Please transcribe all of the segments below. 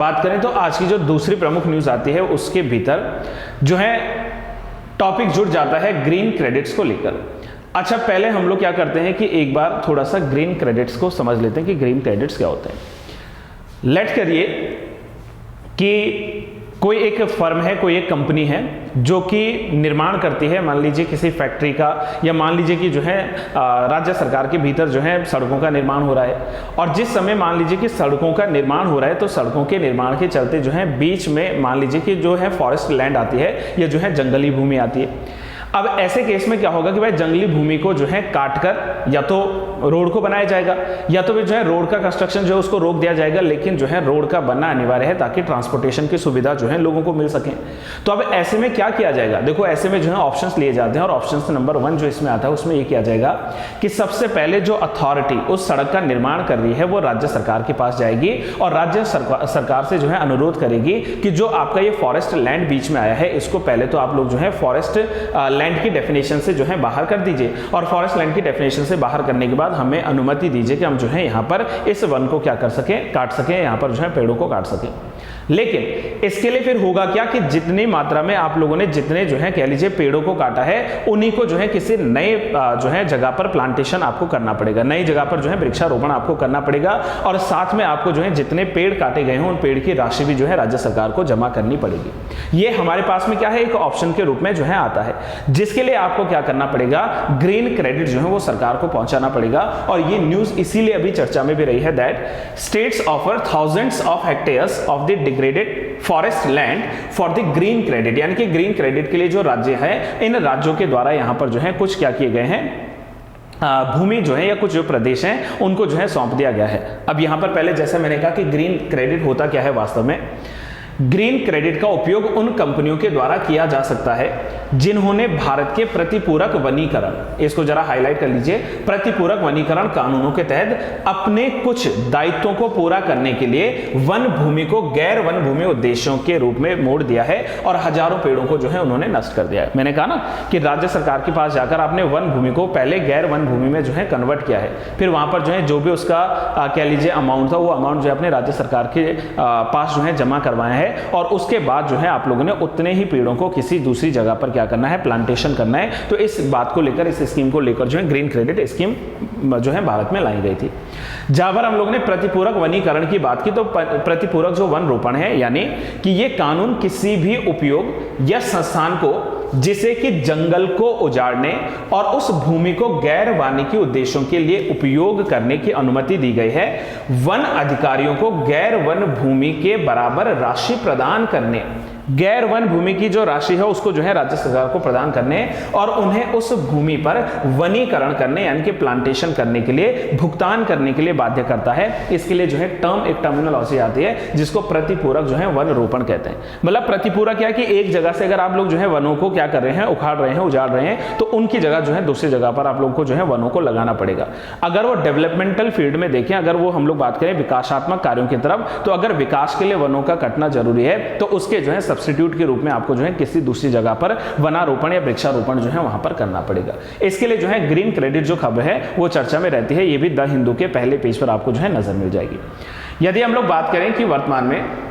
बात करें तो आज की जो दूसरी प्रमुख न्यूज आती है उसके भीतर जो है टॉपिक जुड़ जाता है ग्रीन क्रेडिट्स को लेकर। अच्छा, पहले हम लोग क्या करते हैं कि एक बार थोड़ा सा ग्रीन क्रेडिट्स को समझ लेते हैं कि ग्रीन क्रेडिट्स क्या होते हैं। लेट करिए कि कोई एक फर्म है, कोई एक कंपनी है जो कि निर्माण करती है, मान लीजिए किसी फैक्ट्री का, या मान लीजिए कि जो है राज्य सरकार के भीतर जो है सड़कों का निर्माण हो रहा है। और जिस समय मान लीजिए कि सड़कों का निर्माण हो रहा है तो सड़कों के निर्माण के चलते जो है बीच में मान लीजिए कि जो है फॉरेस्ट लैंड आती है या जो है जंगली भूमि आती है। अब ऐसे केस में क्या होगा कि भाई जंगली भूमि को जो है काटकर या तो रोड को बनाया जाएगा या तो जो है रोड का कंस्ट्रक्शन जो है उसको रोक दिया जाएगा, लेकिन जो है रोड का बनना अनिवार्य है ताकि ट्रांसपोर्टेशन की सुविधा जो है लोगों को मिल सके। तो अब ऐसे में क्या किया जाएगा, देखो ऐसे में जो है ऑप्शंस लिए जाते हैं और ऑप्शन नंबर 1 जो इसमें आता है उसमें ये किया जाएगा कि सबसे पहले जो अथॉरिटी उस सड़क का निर्माण कर रही है वो राज्य सरकार के पास जाएगी और राज्य सरकार से जो है अनुरोध करेगी कि जो आपका ये फॉरेस्ट लैंड बीच में आया है इसको पहले तो आप लोग जो है फॉरेस्ट लैंड की डेफिनेशन से जो है बाहर कर दीजिए, और फॉरेस्ट लैंड की डेफिनेशन से बाहर करने के बाद हमें अनुमति दीजिए कि हम जो है यहाँ पर इस वन को क्या कर सकें, काट सकें, यहाँ पर जो है पेड़ों को काट सकें। लेकिन इसके लिए फिर होगा क्या कि जितनी मात्रा में आप लोगों ने जितने जो है कह लीजिए पेड़ों को काटा है उन्हीं को जो है किसी नए जो है जगह पर प्लांटेशन आपको करना पड़ेगा, नई जगह पर जो है वृक्षारोपण आपको करना पड़ेगा, और साथ में आपको जो है जितने पेड़ काटे गए हैं उन पेड़ की राशि भी जो है राज्य सरकार को जमा करनी पड़ेगी। ये हमारे पास में क्या है, एक ऑप्शन के रूप में जो है आता है, जिसके लिए आपको क्या करना पड़ेगा, ग्रीन क्रेडिट जो है वो सरकार को पहुंचाना पड़ेगा। और ये न्यूज इसीलिए अभी चर्चा में भी रही है that states offer thousands of hectares of the degraded forest land for the green credit, यानी कि ग्रीन क्रेडिट के लिए जो राज्य है इन राज्यों के द्वारा यहां पर जो है कुछ क्या किए गए हैं, भूमि जो है या कुछ जो प्रदेश हैं उनको जो है सौंप दिया गया है। अब यहां पर पहले जैसे मैंने कहा कि ग्रीन क्रेडिट होता क्या है, वास्तव में ग्रीन क्रेडिट का उपयोग उन कंपनियों के द्वारा किया जा सकता है जिन्होंने भारत के प्रतिपूरक वनीकरण, इसको जरा हाईलाइट कर लीजिए, प्रतिपूरक वनीकरण कानूनों के तहत अपने कुछ दायित्वों को पूरा करने के लिए वन भूमि को गैर वन भूमि उद्देश्यों के रूप में मोड़ दिया है और हजारों पेड़ों को जो है उन्होंने नष्ट कर दिया है। मैंने कहा ना कि राज्य सरकार के पास जाकर आपने वन भूमि को पहले गैर वन भूमि में जो है कन्वर्ट किया है, फिर वहां पर जो है जो भी उसका कह लीजिए अमाउंट था वो अमाउंट जो है अपने राज्य सरकार के पास जो है जमा करवाया है, और उसके बाद जो है आप लोगों ने उतने ही पेड़ों को किसी दूसरी जगह पर क्या करना है, प्लांटेशन करना है। तो इस बात को लेकर, इस स्कीम को लेकर जो है ग्रीन क्रेडिट स्कीम जो है भारत में लाई गई थी। जहां पर हम लोगों ने प्रतिपूरक वनीकरण की बात की तो प्रतिपूरक जो वन रोपण है, यानी कि ये कानून किसी भी उपयोग या संस्थान को जिसे कि जंगल को उजाड़ने और उस भूमि को गैर वानिकी उद्देश्यों के लिए उपयोग करने की अनुमति दी गई है, वन अधिकारियों को गैर वन भूमि के बराबर राशि प्रदान करने, गैर वन भूमि की जो राशि है उसको जो है राज्य सरकार को प्रदान करने और उन्हें उस भूमि पर वनीकरण करने यानी कि प्लांटेशन करने के लिए भुगतान करने के लिए बाध्य करता है। इसके लिए जो है एक टर्मिनोलॉजी आती है जिसको प्रतिपूरक जो है वन रोपण कहते हैं। मतलब प्रतिपूरक क्या कि एक जगह से अगर आप लोग जो है वनों को क्या कर रहे हैं, उखाड़ रहे हैं, उजाड़ रहे हैं, तो उनकी जगह जो है दूसरी जगह पर आप लोग को जो है वनों को लगाना पड़ेगा। अगर वो डेवलपमेंटल फील्ड में देखें, अगर वो हम लोग बात करें विकासात्मक कार्यों की तरफ, तो अगर विकास के लिए वनों का कटना जरूरी है तो उसके जो है सब्स्टिट्यूट के रूप में आपको जो है किसी दूसरी जगह पर वनारोपण या वृक्षारोपण जो है वहां पर करना पड़ेगा। इसके लिए जो है ग्रीन क्रेडिट जो खबर है वो चर्चा में रहती है, ये भी द हिंदू के पहले पेज पर आपको जो है नजर मिल जाएगी। यदि हम लोग बात करें कि वर्तमान में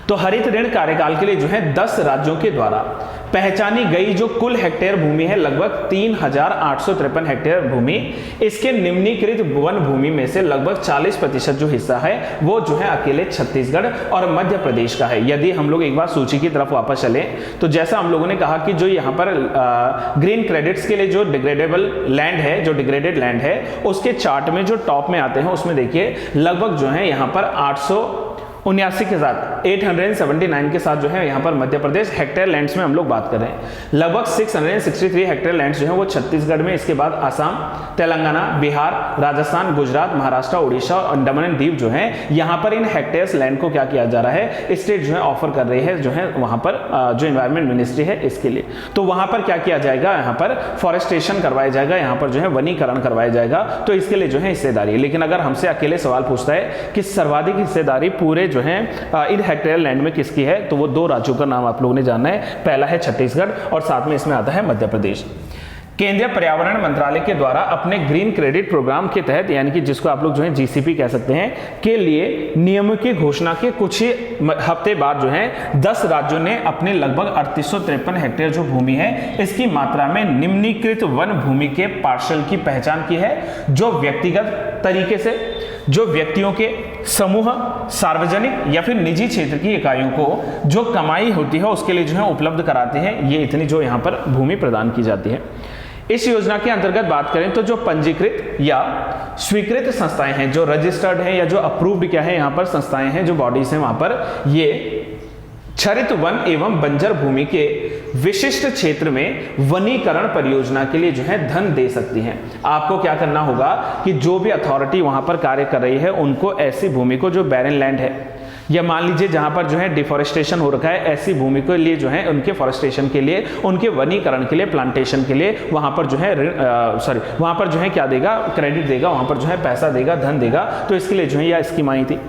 तो हरित ऋण कार्यकाल के लिए जो है 10 राज्यों के द्वारा पहचानी गई जो कुल हेक्टेयर भूमि है लगभग 3853 हेक्टेयर भूमि, इसके निम्नीकृत वन भूमि में से लगभग 40% जो हिस्सा है वो जो है अकेले छत्तीसगढ़ और मध्य प्रदेश का है। यदि हम लोग एक बार सूची की तरफ वापस चलें तो जैसा हम लोगों ने कहा कि जो यहाँ पर ग्रीन क्रेडिट्स के लिए जो डिग्रेडेबल लैंड है, जो डिग्रेडेड लैंड है, उसके चार्ट में जो टॉप में आते हैं उसमें देखिए लगभग जो है यहाँ पर 879 के साथ 879 के साथ जो है यहाँ पर मध्य प्रदेश हेक्टेयर लैंड्स में हम लोग बात कर रहे हैं। लगभग 663 हेक्टेयर लैंड्स जो है वो छत्तीसगढ़ में, इसके बाद आसाम, तेलंगाना, बिहार, राजस्थान, गुजरात, महाराष्ट्र, उड़ीसा और अंडमान एंड द्वीप जो है यहाँ पर इन हेक्टेयर्स लैंड को क्या किया जा रहा है, स्टेट जो है ऑफर कर रही है जो है वहां पर जो एनवायरमेंट मिनिस्ट्री है इसके लिए। तो वहां पर क्या किया जाएगा, यहाँ पर फॉरेस्टेशन करवाया जाएगा, यहाँ पर जो है वनीकरण करवाया जाएगा। तो इसके लिए जो है हिस्सेदारी है। लेकिन अगर हमसे अकेले सवाल पूछता है कि सर्वाधिक हिस्सेदारी पूरे जो है इन हेक्टेयर लैंड में किसकी है, तो वो 2 राज्यों का नाम आप लोगों ने जानना है। पहला है छत्तीसगढ़ और साथ में इसमें आता है मध्य प्रदेश। केंद्रीय पर्यावरण मंत्रालय के द्वारा अपने ग्रीन क्रेडिट प्रोग्राम के तहत, यानी कि जिसको आप लोग जो है जीसीपी कह सकते हैं, के लिए नियमों की घोषणा के कुछ ही हफ्ते बाद जो है 10 राज्यों ने अपने लगभग 3853 हेक्टेयर जो भूमि है इसकी मात्रा में निम्नीकृत वन भूमि के पार्शल की पहचान की है, जो व्यक्तिगत तरीके से, जो व्यक्तियों के समूह, सार्वजनिक या फिर निजी क्षेत्र की इकाइयों को जो कमाई होती है उसके लिए जो है उपलब्ध कराते हैं। ये इतनी जो यहाँ पर भूमि प्रदान की जाती है। इस योजना के अंतर्गत बात करें तो जो पंजीकृत या स्वीकृत संस्थाएं हैं, जो रजिस्टर्ड है या जो अप्रूव्ड क्या है यहाँ पर संस्थाएं हैं, जो बॉडीज हैं वहां पर, ये छरित वन एवं बंजर भूमि के विशिष्ट क्षेत्र में वनीकरण परियोजना के लिए जो है धन दे सकती हैं। आपको क्या करना होगा कि जो भी अथॉरिटी वहां पर कार्य कर रही है उनको ऐसी भूमि को, जो बैरन लैंड है या मान लीजिए जहां पर जो है डिफॉरेस्टेशन हो रखा है, ऐसी भूमि के लिए जो है उनके फॉरेस्टेशन के लिए, उनके वनीकरण के लिए, प्लांटेशन के लिए वहां पर जो है वहां पर जो है क्या देगा, क्रेडिट देगा, वहां पर जो है पैसा देगा, धन देगा। तो इसके लिए जो है यह स्कीम आई थी।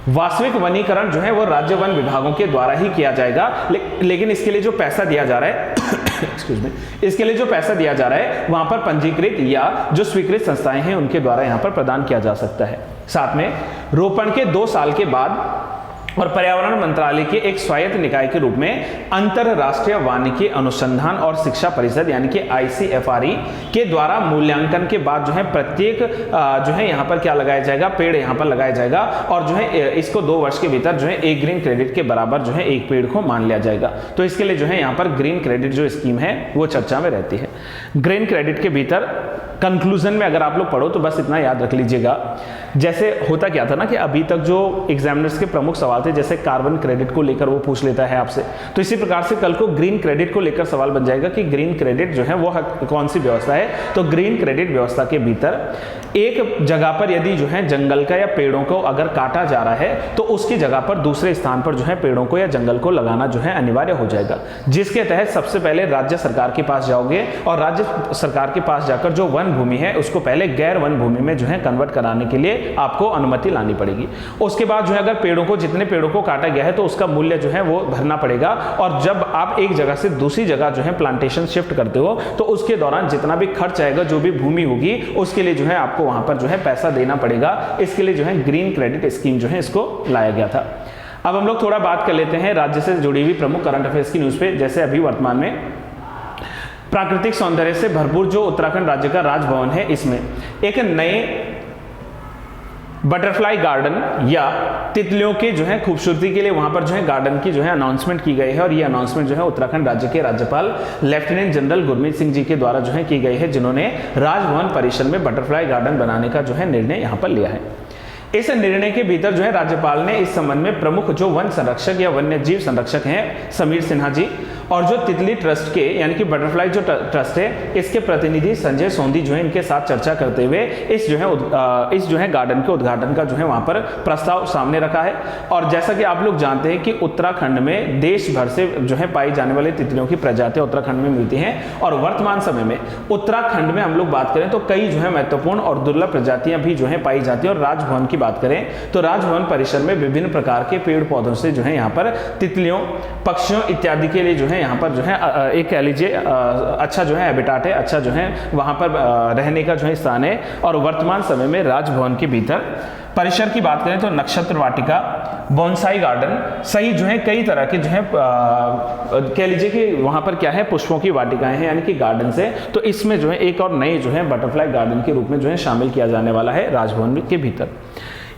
वास्तविक वनीकरण जो है वो राज्य वन विभागों के द्वारा ही किया जाएगा, लेकिन इसके लिए जो पैसा दिया जा रहा है एक्सक्यूज मी, इसके लिए जो पैसा दिया जा रहा है वहां पर पंजीकृत या जो स्वीकृत संस्थाएं हैं उनके द्वारा यहां पर प्रदान किया जा सकता है। साथ में रोपण के 2 साल के बाद और पर्यावरण मंत्रालय के एक स्वायत्त निकाय के रूप में अंतरराष्ट्रीय वानिकी अनुसंधान और शिक्षा परिषद यानी कि ICFRE के द्वारा मूल्यांकन के बाद जो है प्रत्येक जो है यहाँ पर क्या लगाया जाएगा, पेड़ यहाँ पर लगाया जाएगा और जो है इसको 2 वर्ष के भीतर जो है एक ग्रीन क्रेडिट के बराबर जो है एक पेड़ को मान लिया जाएगा। तो इसके लिए जो है यहाँ पर ग्रीन क्रेडिट जो स्कीम है वो चर्चा में रहती है। ग्रीन क्रेडिट के भीतर कंक्लूजन में अगर आप लोग पढ़ो तो बस इतना याद रख लीजिएगा, जैसे होता क्या था ना कि अभी तक जो एग्जामिनर्स के प्रमुख सवाल थे, जैसे कार्बन क्रेडिट को लेकर वो पूछ लेता है आपसे, तो इसी प्रकार से कल को ग्रीन क्रेडिट को लेकर सवाल बन जाएगा कि ग्रीन क्रेडिट जो है वो कौन सी व्यवस्था है। तो ग्रीन क्रेडिट व्यवस्था के भीतर एक जगह पर यदि जो है जंगल का या पेड़ों को अगर काटा जा रहा है तो उसकी जगह पर दूसरे स्थान पर जो है पेड़ों को या जंगल को लगाना जो है अनिवार्य हो जाएगा, जिसके तहत सबसे पहले राज्य सरकार के पास जाओगे और राज्य सरकार के पास जाकर जो वन भूमि है उसको पहले गैर वन भूमि में जो है कन्वर्ट कराने के लिए आपको अनुमति लानी पड़ेगी। उसके बाद जो है अगर पेड़ों को, जितने पेड़ों को काटा गया है तो उसका मूल्य जो है वो भरना पड़ेगा, और जब आप एक जगह से दूसरी जगह जो है प्लांटेशन शिफ्ट करते हो तो उसके दौरान जितना भी खर्च आएगा, जो भी भूमि होगी उसके लिए जो है आपको वहां पर जो है पैसा देना पड़ेगा। इसके लिए जो है ग्रीन क्रेडिट स्कीम जो है इसको लाया गया था। अब हम लोग थोड़ा बात कर लेते हैं राज्य से जुड़ी हुई प्रमुख करंट अफेयर्स की न्यूज पे। जैसे अभी वर्तमान में प्राकृतिक सौंदर्य से भरपूर जो उत्तराखंड राज्य का राजभवन है, इसमें एक नए बटरफ्लाई गार्डन या तितलियों के जो है खूबसूरती के लिए वहां पर जो है गार्डन की जो है अनाउंसमेंट की गई है, और ये अनाउंसमेंट जो है उत्तराखंड राज्य के राज्यपाल लेफ्टिनेंट जनरल गुरमीत सिंह जी के द्वारा जो है की गई है, जिन्होंने राजभवन परिसर में बटरफ्लाई गार्डन बनाने का जो है निर्णय यहां पर लिया है। इस निर्णय के भीतर जो है राज्यपाल ने इस संबंध में प्रमुख जो वन संरक्षक या वन्य जीव संरक्षक हैं समीर सिन्हा जी, और जो तितली ट्रस्ट के यानी कि बटरफ्लाई जो ट्रस्ट है इसके प्रतिनिधि संजय सोंदी जो है इनके साथ चर्चा करते हुए इस जो है गार्डन के उद्घाटन का जो है वहां पर प्रस्ताव सामने रखा है। और जैसा कि आप लोग जानते हैं कि उत्तराखंड में देश भर से जो है पाई जाने वाली तितलियों की प्रजातियां उत्तराखंड में मिलती हैं, और वर्तमान समय में उत्तराखंड में हम लोग बात करें तो कई जो है महत्वपूर्ण और दुर्लभ प्रजातियां भी जो है पाई जाती है। और राजभवन की बात करें तो राजभवन परिसर में विभिन्न प्रकार के पेड़ पौधों से जो है यहाँ पर तितलियों, पक्षियों इत्यादि के लिए जो है यहाँ पर जो है एक कह लीजिए अच्छा जो है हैबिटाट है, अच्छा जो है वहां पर रहने का जो है स्थान है। और वर्तमान समय में राजभवन के भीतर परिसर की बात करें तो नक्षत्र वाटिका, बोनसाई गार्डन सही जो है कई तरह के जो है कह लीजिए कि वहां पर क्या है पुष्पों की वाटिकाएं हैं यानी कि गार्डन से, तो इसमें जो है एक और नए जो है बटरफ्लाई गार्डन के रूप में जो है शामिल किया जाने वाला है राजभवन के भीतर।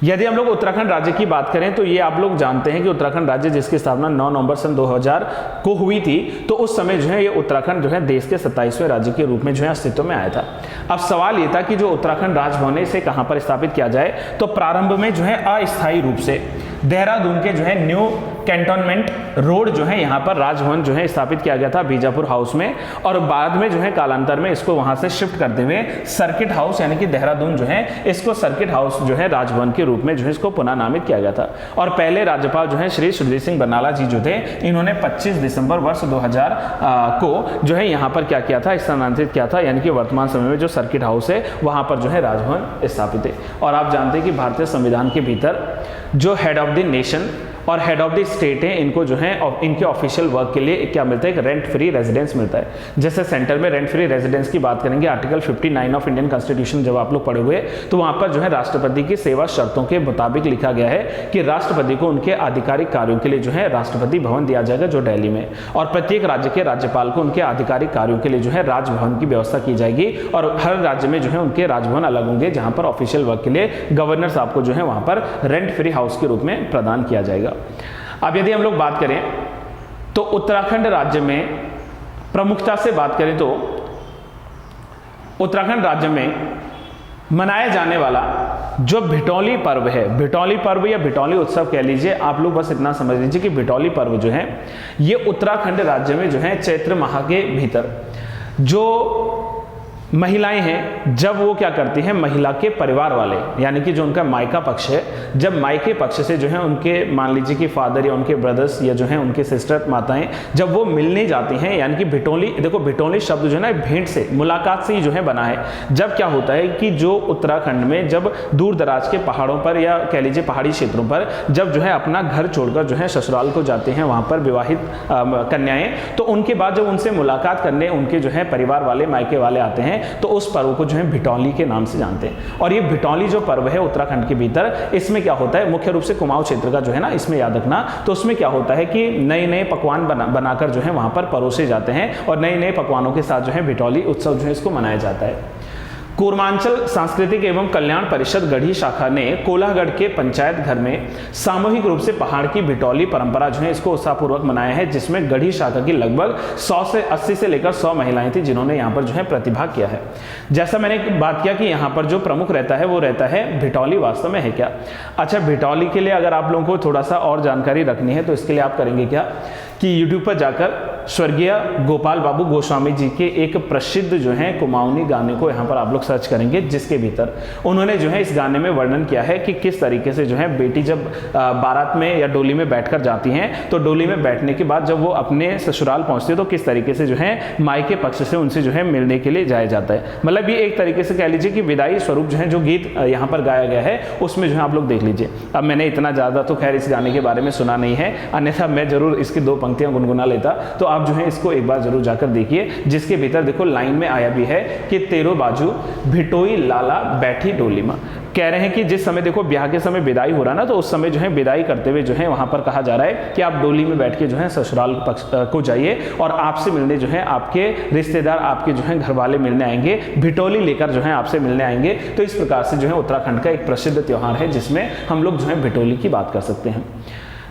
यदि हम लोग उत्तराखंड राज्य की बात करें तो ये आप लोग जानते हैं कि उत्तराखंड राज्य जिसकी स्थापना 9 नवंबर सन 2000 को हुई थी, तो उस समय जो है ये उत्तराखंड जो है देश के 27वें राज्य के रूप में जो है अस्तित्व में आया था। अब सवाल ये था कि जो उत्तराखंड राजभवन है इसे कहां पर स्थापित किया जाए, तो प्रारंभ में जो है अस्थायी रूप से देहरादून के जो है न्यू कैंटोनमेंट रोड जो है यहाँ पर राजभवन जो है स्थापित किया गया था बीजापुर हाउस में, और बाद में जो है कालांतर में इसको वहां से शिफ्ट करते हुए सर्किट हाउस यानी कि देहरादून जो है इसको सर्किट हाउस जो है राजभवन के रूप में जो है इसको पुनः नामित किया गया था। और पहले राज्यपाल जो है श्री सुरजीत सिंह बरनाला जी जो थे, इन्होंने 25 दिसंबर वर्ष 2000 को जो है यहाँ पर क्या किया था, स्थानांतरित किया था, यानी कि वर्तमान समय में जो सर्किट हाउस है वहां पर जो है राजभवन स्थापित है। और आप जानते हैं कि भारतीय संविधान के भीतर जो हेड ऑफ द नेशन और हेड ऑफ द स्टेट है, इनको जो है इनके ऑफिशियल वर्क के लिए क्या मिलता है, एक रेंट फ्री रेजिडेंस मिलता है। जैसे सेंटर में रेंट फ्री रेजिडेंस की बात करेंगे, आर्टिकल 59 ऑफ इंडियन कॉन्स्टिट्यूशन जब आप लोग पढ़े हुए तो वहां पर जो है राष्ट्रपति की सेवा शर्तों के मुताबिक लिखा गया है कि राष्ट्रपति को उनके आधिकारिक कार्यों के लिए जो है राष्ट्रपति भवन दिया जाएगा जो दिल्ली में, और प्रत्येक राज्य के राज्यपाल को उनके आधिकारिक कार्यों के लिए जो है राजभवन की व्यवस्था की जाएगी, और हर राज्य में जो है उनके राजभवन अलग होंगे जहां पर ऑफिशियल वर्क के लिए गवर्नर साहब को जो है वहां पर रेंट फ्री हाउस के रूप में प्रदान किया जाएगा। अब यदि हम लोग बात करें तो उत्तराखंड राज्य में प्रमुखता से बात करें तो उत्तराखंड राज्य में मनाया जाने वाला जो भिटौली पर्व है, भिटौली पर्व या भिटौली उत्सव कह लीजिए, आप लोग बस इतना समझ लीजिए कि भिटौली पर्व जो है ये उत्तराखंड राज्य में जो है चैत्र माह के भीतर जो महिलाएं हैं जब वो क्या करती हैं, महिला के परिवार वाले यानी कि जो उनका मायका पक्ष है, जब मायके पक्ष से जो है उनके मान लीजिए कि फादर या उनके ब्रदर्स या जो है उनके सिस्टर माताएं जब वो मिलने जाती हैं, यानी कि भिटौली, देखो भिटौली शब्द जो है ना भेंट से, मुलाकात से ही जो है बना है। जब क्या होता है कि जो उत्तराखंड में जब दूर दराज के पहाड़ों पर या कह लीजिए पहाड़ी क्षेत्रों पर जब जो है अपना घर छोड़कर जो है ससुराल को जाते हैं वहां पर विवाहित कन्याएं, तो उनके बाद जब उनसे मुलाकात करने उनके जो है परिवार वाले मायके वाले आते हैं तो उस पर्व को जो है भिटौली के नाम से जानते हैं। और ये भिटौली जो पर्व है उत्तराखंड के भीतर, इसमें क्या होता है, मुख्य रूप से कुमाऊं क्षेत्र का जो है ना, इसमें याद रखना, तो उसमें क्या होता है कि नए नए पकवान बनाकर जो है वहां पर परोसे जाते हैं और नए नए पकवानों के साथ जो है भिटौली उत्सव जो है इसको मनाया जाता है। कूर्मांचल सांस्कृतिक एवं कल्याण परिषद गढ़ी शाखा ने कोलागढ़ के पंचायत घर में सामूहिक रूप से पहाड़ की भिटौली परंपरा जो है इसको उत्साहपूर्वक मनाया है, जिसमें गढ़ी शाखा की लगभग 100 से 80 से लेकर 100 महिलाएं थी जिन्होंने यहाँ पर जो है प्रतिभाग किया है। जैसा मैंने बात किया कि यहाँ पर जो प्रमुख रहता है वो रहता है भिटौली वास्तव में है क्या। अच्छा, भिटौली के लिए अगर आप लोगों को थोड़ा सा और जानकारी रखनी है तो इसके लिए आप करेंगे क्या कि YouTube पर जाकर स्वर्गीय गोपाल बाबू गोस्वामी जी के एक प्रसिद्ध जो है कुमाऊनी गाने को यहाँ पर आप लोग सर्च करेंगे, जिसके भीतर उन्होंने जो है इस गाने में वर्णन किया है कि किस तरीके से जो है बेटी जब बारात में या डोली में बैठकर जाती हैं तो डोली में बैठने के बाद जब वो अपने ससुराल पहुंचते तो किस तरीके से जो है मायके पक्ष से उनसे जो है मिलने के लिए जाया जाता है। मतलब ये एक तरीके से कह लीजिए कि विदाई स्वरूप जो है जो गीत यहाँ पर गाया गया है उसमें जो है आप लोग देख लीजिए। अब मैंने इतना ज़्यादा तो खैर इस गाने के बारे में सुना नहीं है, अन्यथा मैं जरूर इसकी 2 पंक्तियां गुनगुना लेता, तो आप जो है इसको एक बार जरूर जाकर देखिए, जिसके भीतर देखो लाइन में आया भी है कि तेरो बाजू भिटोई लाला बैठी डोली मां। कह रहे हैं कि जिस समय देखो ब्याह के समय विदाई हो रहा ना, तो उस समय जो है विदाई करते हुए जो है वहां पर कहा जा रहा है कि आप डोली में बैठ के जो है ससुराल पक्ष को जाइए और आपसे मिलने जो है आपके रिश्तेदार, आपके जो है घर वाले मिलने आएंगे, भिटोली लेकर जो है आपसे मिलने आएंगे। तो इस प्रकार से जो है उत्तराखंड का एक प्रसिद्ध त्योहार है जिसमें हम लोग जो है भिटोली की बात कर सकते हैं।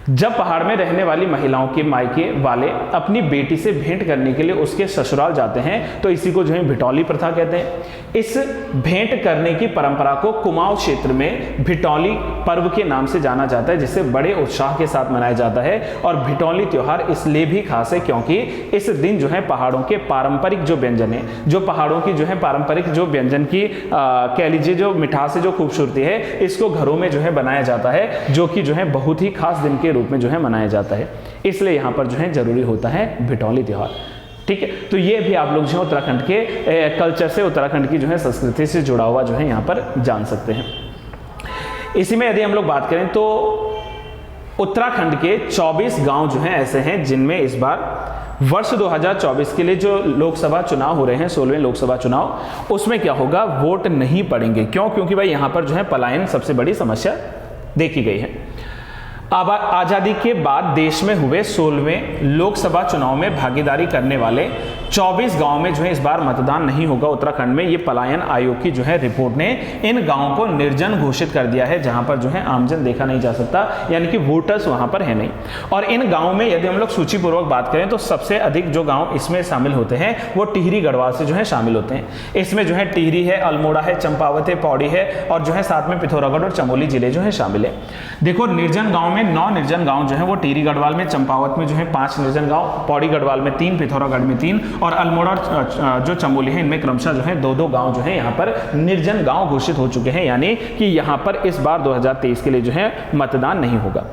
जब पहाड़ में रहने वाली महिलाओं के मायके वाले अपनी बेटी से भेंट करने के लिए उसके ससुराल जाते हैं तो इसी को जो है भिटौली प्रथा कहते हैं। इस भेंट करने की परंपरा को कुमाऊं क्षेत्र में भिटौली पर्व के नाम से जाना जाता है, जिसे बड़े उत्साह के साथ मनाया जाता है। और भिटौली त्योहार इसलिए भी खास है क्योंकि इस दिन जो है पहाड़ों के पारंपरिक जो व्यंजन है, जो पहाड़ों की जो है पारंपरिक जो व्यंजन की कह लीजिए जो मिठास है, जो खूबसूरती है, इसको घरों में जो है बनाया जाता है, जो कि जो है बहुत ही खास दिन के रूप में जो है मनाया जाता है। इसलिए यहाँ पर जो है जरूरी होता है भिटौली त्योहार। ठीक है, तो ये भी आप लोग जो है उत्तराखंड के कल्चर से, उत्तराखंड की जो है संस्कृति से जुड़ा हुआ जो है यहाँ पर जान सकते हैं। इसी में यदि हम लोग बात करें तो उत्तराखंड के 24 गांव जो हैं ऐसे हैं जिनमें इस बार वर्ष 2024 के लिए जो लोकसभा चुनाव हो रहे हैं, 16वें लोकसभा चुनाव, उसमें क्या होगा, वोट नहीं पड़ेंगे। क्यों? क्योंकि भाई यहाँ पर जो है पलायन सबसे बड़ी समस्या देखी गई है। अब आजादी के बाद देश में हुए 16वें लोकसभा चुनाव में भागीदारी करने वाले 24 गांव में जो है इस बार मतदान नहीं होगा उत्तराखंड में। ये पलायन आयोग की जो है रिपोर्ट ने इन गांवों को निर्जन घोषित कर दिया है, जहां पर जो है आमजन देखा नहीं जा सकता, यानी कि वोटर्स वहां पर है नहीं। और इन गांवों में यदि हम लोग सूचीपूर्वक बात करें तो सबसे अधिक जो गांव इसमें शामिल होते हैं वो टिहरी गढ़वाल से जो है शामिल होते हैं। इसमें जो है टिहरी है, अल्मोड़ा है, चंपावत है, पौड़ी है और जो है साथ में पिथौरागढ़ और चमोली जिले जो है शामिल है। देखो निर्जन गांव में 9 निर्जन गांव जो है वो टिहरी गढ़वाल में, चंपावत में जो है 5 निर्जन गांव, पौड़ी गढ़वाल में 3, पिथौरागढ़ में 3 और अल्मोड़ा जो चमोली है इनमें क्रमशः जो है 2-2 गांव जो है यहाँ पर निर्जन गांव घोषित हो चुके हैं, यानी कि यहाँ पर इस बार 2023 के लिए जो है मतदान नहीं होगा।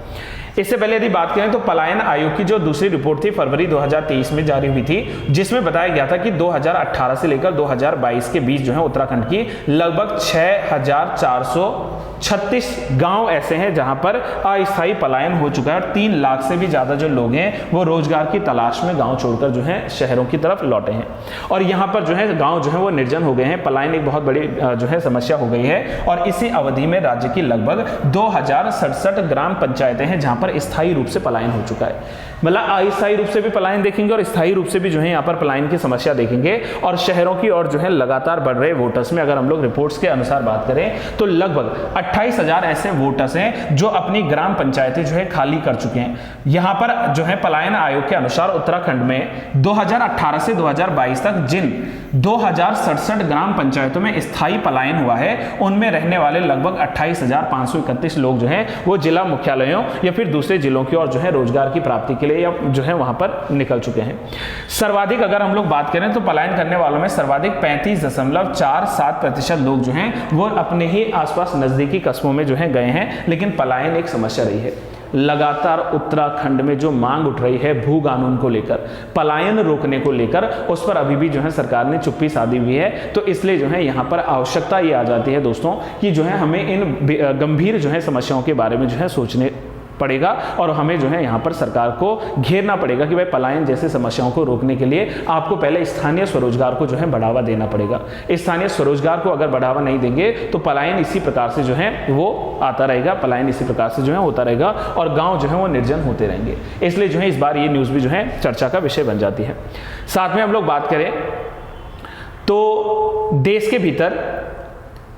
इससे पहले यदि बात करें तो पलायन आयोग की जो दूसरी रिपोर्ट थी फरवरी 2023 में जारी हुई थी, जिसमें बताया गया था कि 2018 से लेकर 2022 के बीच जो है उत्तराखंड की लगभग 36 गांव ऐसे हैं जहां पर अस्थायी पलायन हो चुका है और 3 लाख से भी ज्यादा जो लोग हैं वो रोजगार की तलाश में गांव छोड़कर जो है शहरों की तरफ लौटे हैं। और यहां पर जो है गांव जो है वो निर्जन हो गए हैं। पलायन एक बहुत बड़ी जो है समस्या हो गई है और इसी अवधि में राज्य की लगभग 2067 ग्राम पंचायतें हैं जहां पर स्थायी रूप से पलायन हो चुका है। मतलब अस्थायी रूप से भी पलायन देखेंगे और स्थायी रूप से भी जो है यहाँ पर पलायन की समस्या देखेंगे। और शहरों की और जो है लगातार बढ़ रहे वोटर्स में अगर हम लोग रिपोर्ट्स के अनुसार बात करें तो लगभग 28,000 ऐसे वोटर्स हैं जो अपनी ग्राम पंचायतें जो है खाली कर चुके हैं। यहाँ पर जो है पलायन आयोग के अनुसार उत्तराखंड में 2018 से 2022 तक जिन 2067 ग्राम पंचायतों में स्थायी पलायन हुआ है उनमें रहने वाले लगभग 28,531 लोग जो हैं वो जिला मुख्यालयों या फिर दूसरे जिलों की ओर जो है रोजगार की प्राप्ति के लिए या जो है वहां पर निकल चुके हैं। सर्वाधिक अगर हम लोग बात करें तो पलायन करने वालों में सर्वाधिक 35.47% लोग जो हैं वो अपने ही आसपास नजदीकी कस्बों में जो है गए हैं। लेकिन पलायन एक समस्या रही है। लगातार उत्तराखंड में जो मांग उठ रही है भू कानून को लेकर, पलायन रोकने को लेकर, उस पर अभी भी जो है सरकार ने चुप्पी साधी हुई है। तो इसलिए जो है यहाँ पर आवश्यकता ये आ जाती है दोस्तों कि जो है हमें इन गंभीर जो है समस्याओं के बारे में जो है सोचने पड़ेगा और हमें जो है यहाँ पर सरकार को घेरना पड़ेगा कि भाई पलायन जैसे समस्याओं को रोकने के लिए आपको पहले स्थानीय स्वरोजगार को जो है बढ़ावा देना पड़ेगा। स्थानीय स्वरोजगार को अगर बढ़ावा नहीं देंगे तो पलायन इसी प्रकार से जो है वो आता रहेगा, पलायन इसी प्रकार से जो है होता रहेगा और गांव जो है वो निर्जन होते रहेंगे। इसलिए जो है इस बार ये न्यूज़ भी जो है चर्चा का विषय बन जाती है। साथ में हम लोग बात करें तो देश के भीतर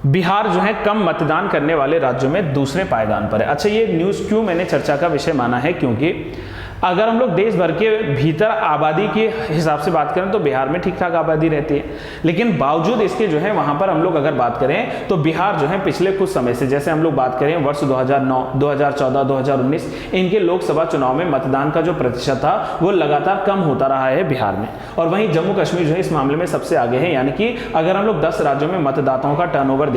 बिहार जो है कम मतदान करने वाले राज्यों में दूसरे पायदान पर है। अच्छा, ये न्यूज़ क्यों मैंने चर्चा का विषय माना है, क्योंकि अगर हम लोग देश भर के भीतर आबादी के हिसाब से बात करें तो बिहार में ठीक ठाक आबादी रहती है, लेकिन बावजूद इसके जो है वहां पर हम लोग अगर बात करें तो बिहार जो है पिछले कुछ समय से, जैसे हम लोग बात करें वर्ष 2009, 2014, 2019 इनके लोकसभा चुनाव में मतदान का जो प्रतिशत था वो लगातार कम होता रहा है बिहार में। और वहीं जम्मू कश्मीर जो है इस मामले में सबसे आगे है। यानी कि अगर हम लोग 10 राज्यों में मतदाताओं का टर्नआउट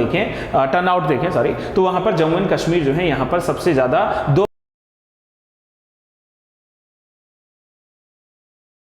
देखें तो वहां पर जम्मू एंड कश्मीर जो है यहाँ पर सबसे ज्यादा